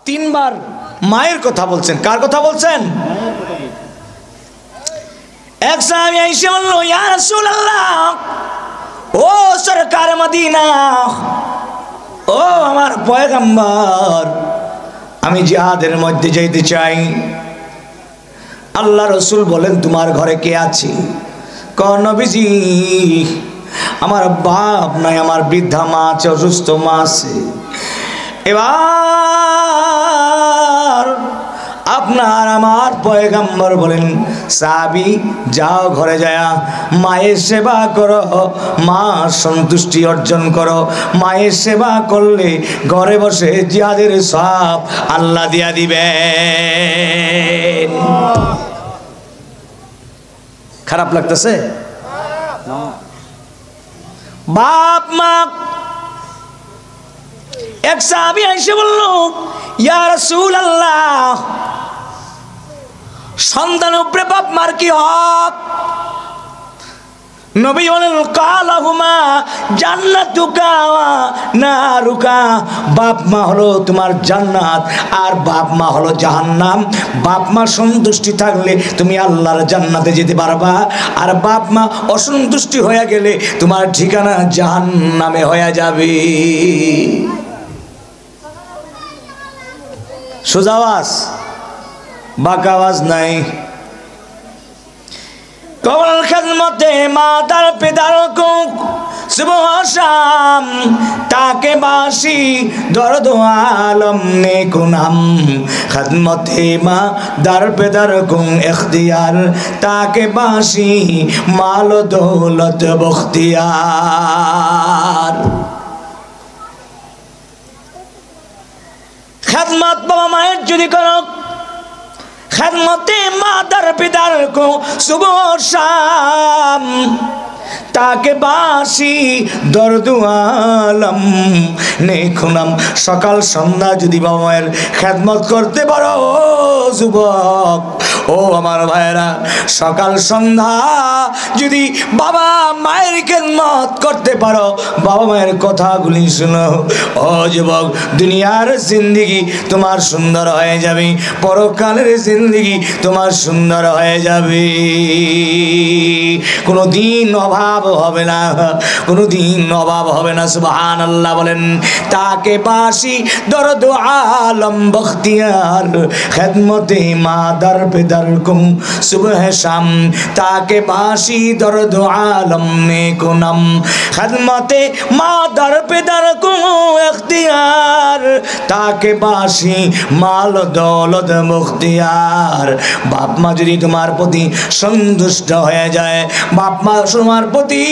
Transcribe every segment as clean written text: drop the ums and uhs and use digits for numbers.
তিনবার মায়ের কথা বলছেন। কার কথা বলছেন? এক সাহাবী এসে বলল, ইয়া রাসূলুল্লাহ, ও সরকার মদিনা, ও আমার পয়গম্বর, আমি জিহাদের মধ্যে যেতে চাই। আল্লাহ রসুল বলেন, তোমার ঘরে কে আছে? কয় নবীজি, আমার বাপ নাই, আমার বৃদ্ধা মা আছে, অসুস্থ মা আছে। এবার আপনার আমার পয়গম্বর বলেন, সাহাবী যাও, ঘরে যায়া মায়ের সেবা করো, মা সন্তুষ্টি অর্জন করো। মায়ের সেবা করলে ঘরে বসে জিহাদের সওয়াব আল্লাহ দিয়া দিবেন। খারাপ লাগতেছে? বাপ মা। এক সাহাবী এসে বলল, ইয়া রাসূলুল্লাহ, সন্তানের উপরে বাপ মার কি হক? নবী বলেন, কালাহুমা জান্নাতুকা ওয়া নারুকা, বাপ মা হলো তোমার জান্নাত আর বাপ মা হলো জাহান্নাম। বাপ মা সন্তুষ্টি থাকলে তুমি আল্লাহর জান্নাতে যেতে পারবা, আর বাপ মা অসন্তুষ্টি হয়ে গেলে তোমার ঠিকানা জাহান্নামে হয়ে যাবে। সোজা আওয়াজ, বাঁকা আওয়াজ নাই। কবর খেদমতে মাতার পিতার কুক সুবহ শাম, তাকে বাসি দরদ আলম নেকুনাম। খেদমতে মা দার পেদার কুম ইখতিয়ার, তাকে বাসি মাল দৌলত বখতিয়ার। খেদমত বাবা মায়ের যদি করো, খেদমতে মাদার পিতার কো সুবহ শাম, তাকে বাসি দরদু আলম নেকুনাম। সকাল সন্ধ্যা যদি বাবা মায়ের খেদমত করতে পারো, ও যুবক, ও আমার ভাইয়েরা, সকাল সন্ধ্যা যদি বাবা মায়ের খেদমত করতে পারো, বাবা মায়ের কথাগুলি শুনো, ও যুবক, দুনিয়ার জিন্দেগি তোমার সুন্দর হয়ে যাবে, পরকালের জিন্দেগি তোমার সুন্দর হয়ে যাবে। কোনো দিন অভাব হবে না, কোনো দিন অভাব হবে না। সুবহানাল্লাহ বলেন। তাকে বাসি দরদ আলম বখতিয়ার, খেদমতে মাদার পেদার কুম সুবহ শাম, তাকে বাসি দরদ আলম নেকুনাম। খেদমতে মাদার পেদার কুম ইখতিয়ার, তাকে বাসি মাল দৌলত মুখতিয়ার। বাপ মা যদি তোমার প্রতি সন্তুষ্ট হয়ে যায়, বাপ মা তোমার প্রতি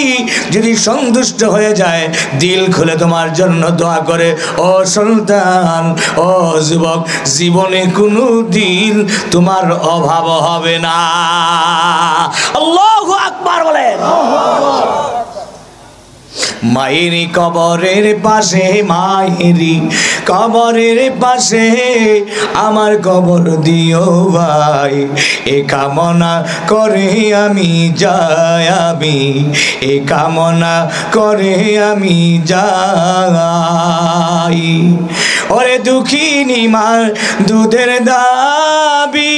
যদি সন্তুষ্ট হয়ে যায়, দিল খুলে তোমার জন্য দোয়া করে, ও সন্তান, ও যুবক, জীবনে কোনো দিন তোমার অভাব হবে না। আল্লাহু আকবার বলেন। মায়েরি কবরের পাশে, মায়েরি কবরের পাশে আমার কবর দিও ভাই, এ কামনা করে আমি যাই, আমি এ কামনা করে আমি যাই। ওরে দুঃখিনী মার দুধের দাবি,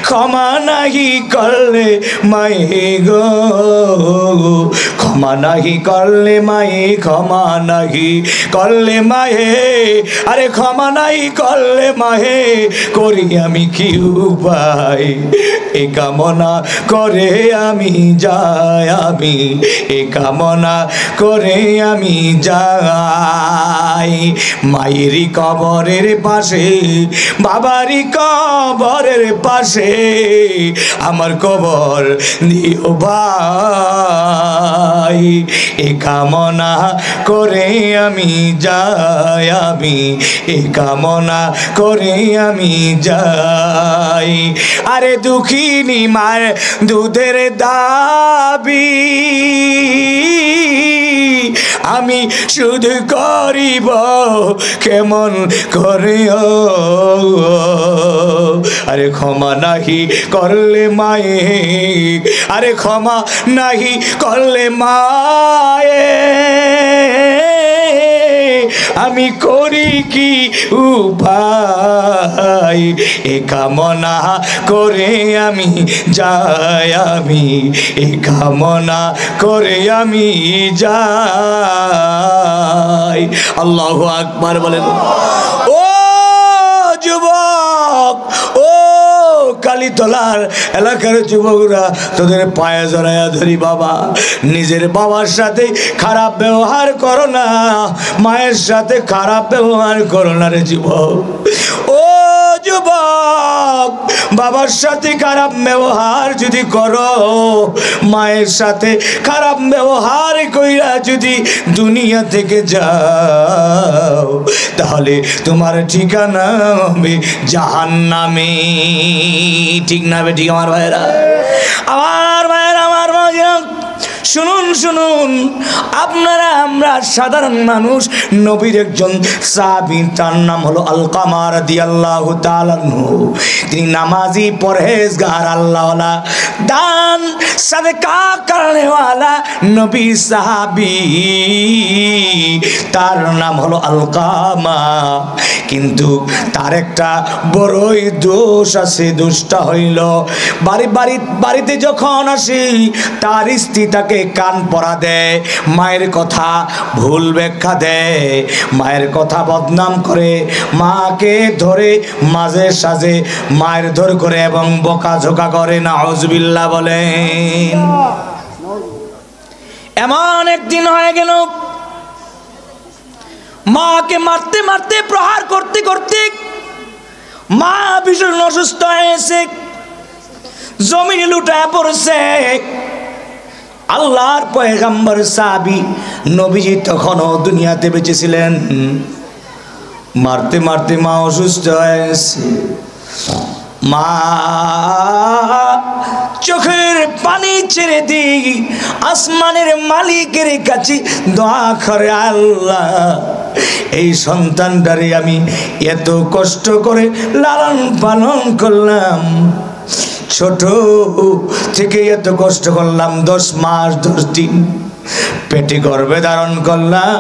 ক্ষমা নাহি করলে মায়ে গো, ক্ষমা নাহি করলে মায়ে, ক্ষমা নাহি করলে মায়ে, আরে ক্ষমা নাহি করলে মায়ে, করি আমি কি উপায়? এ কামনা করে আমি যাই, আমি এ কামনা করে আমি যাই। মায়েরই কবরের পাশে, বাবারই কবরের পাশে আমার কবর দিও ভাই, এ কামনা করে আমি যাই, আমি এ কামনা করে আমি যাই। আরে দুঃখিনী মার দুধের দাবি আমি শুধু করিব কেমন করে, আরে ক্ষমা নাহি করলে মায়ে, আরে ক্ষমা নাহি করলে মায়ে, আমি করি কি উপায় এ কামনা করে আমি যাই আমি এ কামনা করে আমি যাই আল্লাহু আকবার বলেন ও যুবক ও কালীতলার এলাকার যুবকরা তোদের পায়ে জড়াইয়া ধরি বাবা নিজের বাবার সাথে খারাপ ব্যবহার করো না মায়ের সাথে খারাপ ব্যবহার করো না রে যুবক ও যুবক বাবার সাথে খারাপ ব্যবহার যদি করো মায়ের সাথে খারাপ ব্যবহার কইরা যদি দুনিয়া থেকে যাও তাহলে তোমার ঠিকানা হবে জাহান্নামে ঠিক না বে ঠিক আমার ভাইরা আমার ভাইরা শুনুন শুনুন আপনারা আমরা সাধারণ মানুষ নবীর একজন সাহাবী তার নাম হলো আলকামা রাদিয়াল্লাহু তাআলা আনহু তিনি নামাজি পরহেজগার আল্লাহওয়ালা দান সাদকা করনে वाला নবী সাহাবী তার নাম হলো আলকামা কিন্তু তার একটা বড়ই দোষ আছে দোষটা হইল বাড়িতে যখন আসি তার স্ত্রী তাকে কান পরা দেয় মায়ের কথা ভুল ব্যাখ্যা দেয় মায়ের কথা বদনাম করে মাকে ধরে মাঝে সাজে মায়ের ধর করে এবং বকাঝোকা করে নাউজুবিল্লাহ বলেন এমন একদিন হয়ে গেল মাকে মারতে মারতে প্রহার করতে করতে মা ভীষণ অসুস্থ হয়েছে জমিনে লুটায় পড়ছে আল্লাহর পয়গম্বর সাহাবী নবীজি তখনও দুনিয়াতে বেঁচে ছিলেন মারতে মারতে মা অসুস্থ হয়েছে মা চোখের পানি ছেড়ে দিই আসমানের মালিকের কাছে দোয়া করে আল্লাহ এই সন্তানটারে আমি এত কষ্ট করে লালন পালন করলাম ছোট থেকে এত কষ্ট করলাম 10 মাস 10 দিন পেটে গর্ভে ধারণ করলাম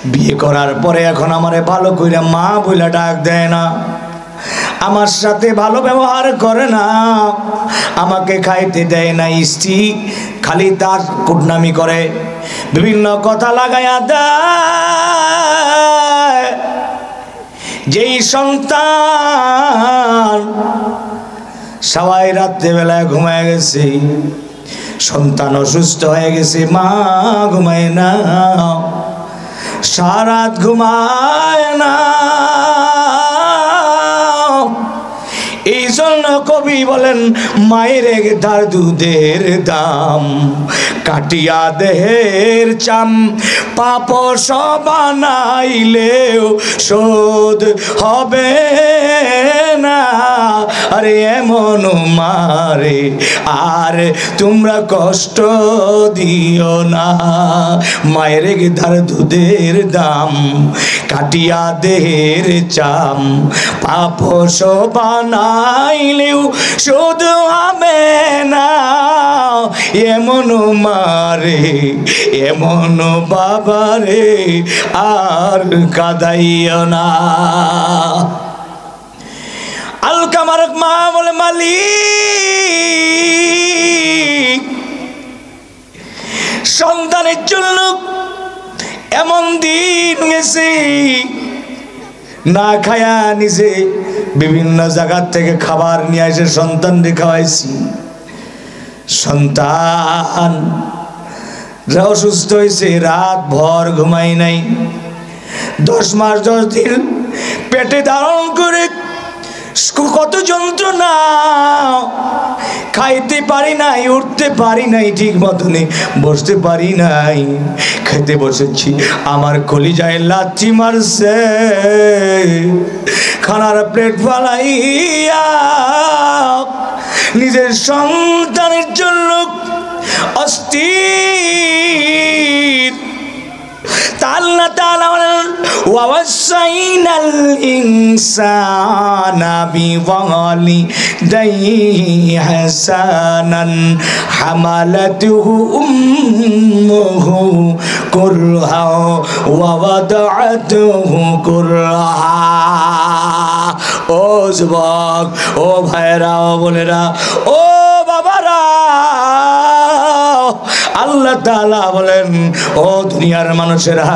বিয়ে করার পরে এখন আমারে ভালো কইরা মা বইলা ডাক দেয় না আমার সাথে ভালো ব্যবহার করে না আমাকে খাইতে দেয় না স্ত্রী খালি তার কুটনামি করে বিভিন্ন কথা লাগাইয়া দেয় যেই সন্তান সবাই রাত্রেবেলায় ঘুমায় গেছে সন্তান অসুস্থ হয়ে গেছে মা ঘুমায় না সারাত ঘুমায় না এই জন্য কবি বলেন মায়ের তার দুধের দাম কাটিয়া দেহের চাম পাপ বানাইলেও শোধ হবে না আরে এমন মারে আর তোমরা কষ্ট দিও না মায়ের তার দুধের দাম কাটিয়া দেহের চাম পাপ বানাইলেও শোধ হবে না এমন মারে এমন বাবারে আর কাঁদাইও না আলকামার মা বলে মালিক সন্তানের জন্য এমন দিন গেছে না খায়া নিজে বিভিন্ন জায়গা থেকে খাবার নিয়ে এসে সন্তানকে খাওয়াইছি সন্তান অসুস্থ হয়েছে রাত ভর ঘুমাই নাই 10 মাস 10 দিন পেটে ধারণ করে কত যন্ত্রণা খাইতে পারি নাই উঠতে পারি নাই ঠিক মতনে বসতে পারি নাই খেতে বসেছি আমার কলিজায় লাথি মারছে খানার প্লেট ফালাইয়া নিজের সন্তানের জন্য অস্থির আল্লাহ তাআলা বলেন ওয়াসাইনাল ইনসানা বিওয়ালিদাইহি হাসানান হামালাতুহু উম্মুহু কুর কুরহা ওয়া ওয়াদাতুহু কুরহা। ও যুবক, ও ভাইরা, ও বোনেরা, ও বাবারা, আল্লাহ তাআলা বলেন, ও দুনিয়ার মানুষেরা,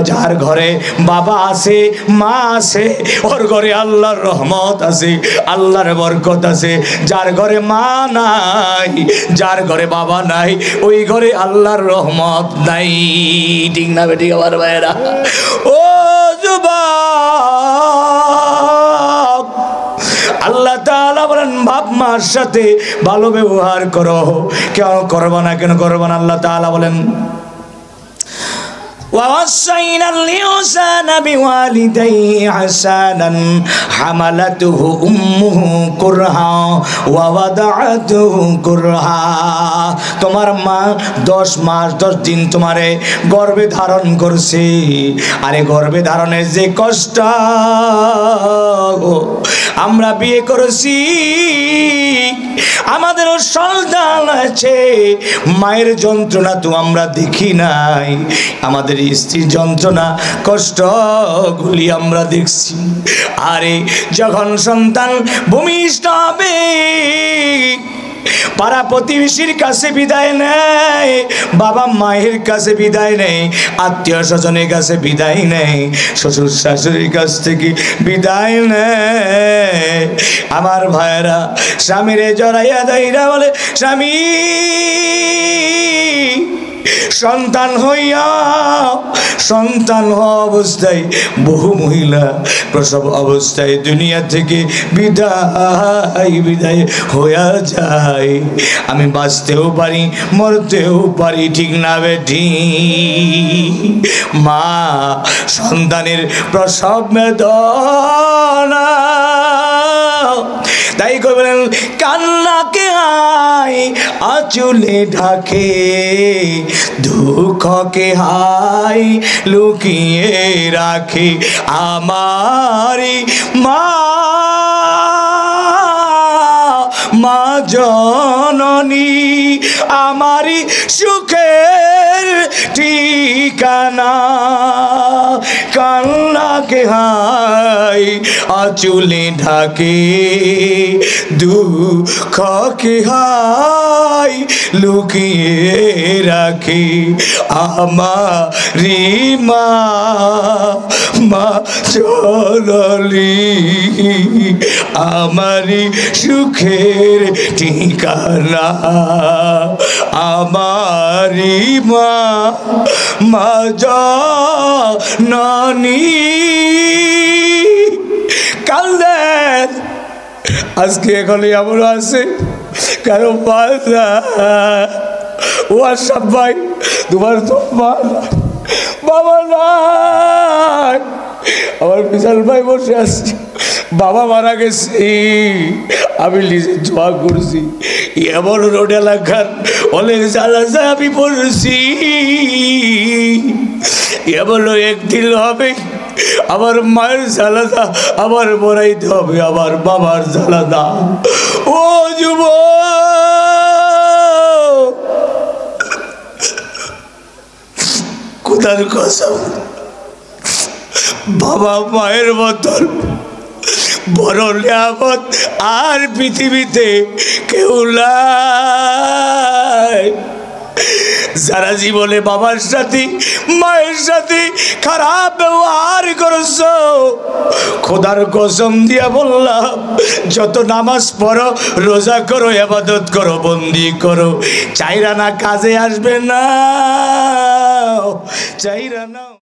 যার ঘরে বাবা আছে, মা আছে, ওর ঘরে আল্লাহর রহমত আছে, আল্লাহর বরকত আছে। যার ঘরে মা নাই, যার ঘরে বাবা নাই, ওই ঘরে আল্লাহর রহমত নাই। ঠিক না বেটি আমার ভাইরা? ও যুবক, আল্লাহ তাআলা বলেন বাপ মার সাথে ভালো ব্যবহার করো। কেন করবা না, কেন করবা না? আল্লাহ তাআলা বলেন ووصينا الإنسان بوالديه إحسانا حملته أمه كرها ووضعته كرها। তোমার মা 10 মাস 10 দিন তোমারে গর্ভে ধারণ করছে। আরে গর্ভে ধারণের যে কষ্ট, আমরা বিয়ে করেছি, আমাদের সন্তান আছে, মায়ের যন্ত্রণা তো আমরা দেখি নাই, আমাদের স্ত্রীর যন্ত্রণা কষ্টগুলি আমরা দেখছি। আরে যখন সন্তান ভূমিষ্ঠ হবে, পাড়া প্রতিবেশীর কাছে বিদায় নেয়, বাবা মায়ের কাছে বিদায় নেয়, আত্মীয় স্বজনের কাছে বিদায় নেয়, শ্বশুর শাশুড়ির কাছ থেকে বিদায় নেয়। আমার ভাইরা স্বামীরে জড়াইয়া দেয়রা, বলে স্বামী, সন্তান হইয়া, সন্তান হওয়া অবস্থায় বহু মহিলা প্রসব অবস্থায় দুনিয়া থেকে বিদায় হইয়া যায়। আমি বাঁচতেও পারি, মরতেও পারি। ঠিক না বেঠি? মা সন্তানের প্রসব বেদনা, তাই কই বলেন কান্নাকে হাই আঁচলে ঢাকে, দুঃখকে হাই লুকিয়ে রাখে। আমারি মা, মা জননী আমারি সুখের ঠিকানা, কান্নাকে হাই আঁচলে ঢাকে, দুঃখকে হাই লুকিয়ে রাখে। আমারি মা, মা জননী আমারি সুখের ঠিকানা, আমারি মা, মা জননী। কান্দেন আজকে এখনই এমন আছে কারো বাবা, ও আশরাফ ভাই, তোমার তো বাবা নাই। আমার বিশাল ভাই বসে আসছে, বাবা মারা গেছে, আমি নিজে দোয়া করছি, এমন রোড এলাকার অনেক জ্বালাজা আমি পড়ছি, এমন একদিন হবে আমার মায়ের জ্বালাদা আমার মরাইতে হবে, আমার বাবার জ্বালাদা। ও যুব, কোথার কসম, বাবা মায়ের মতন বড় নিয়ামত আর পৃথিবীতে কেউ নাই। যারা জীবনে বাবার সাথে মায়ের সাথে খারাপ ব্যবহার করছো, খোদার কসম দিয়া বললাম, যত নামাজ পড়ো, রোজা করো, ইবাদত করো, বন্দি করো, চাইরা না কাজে আসবে না, চাইরা না।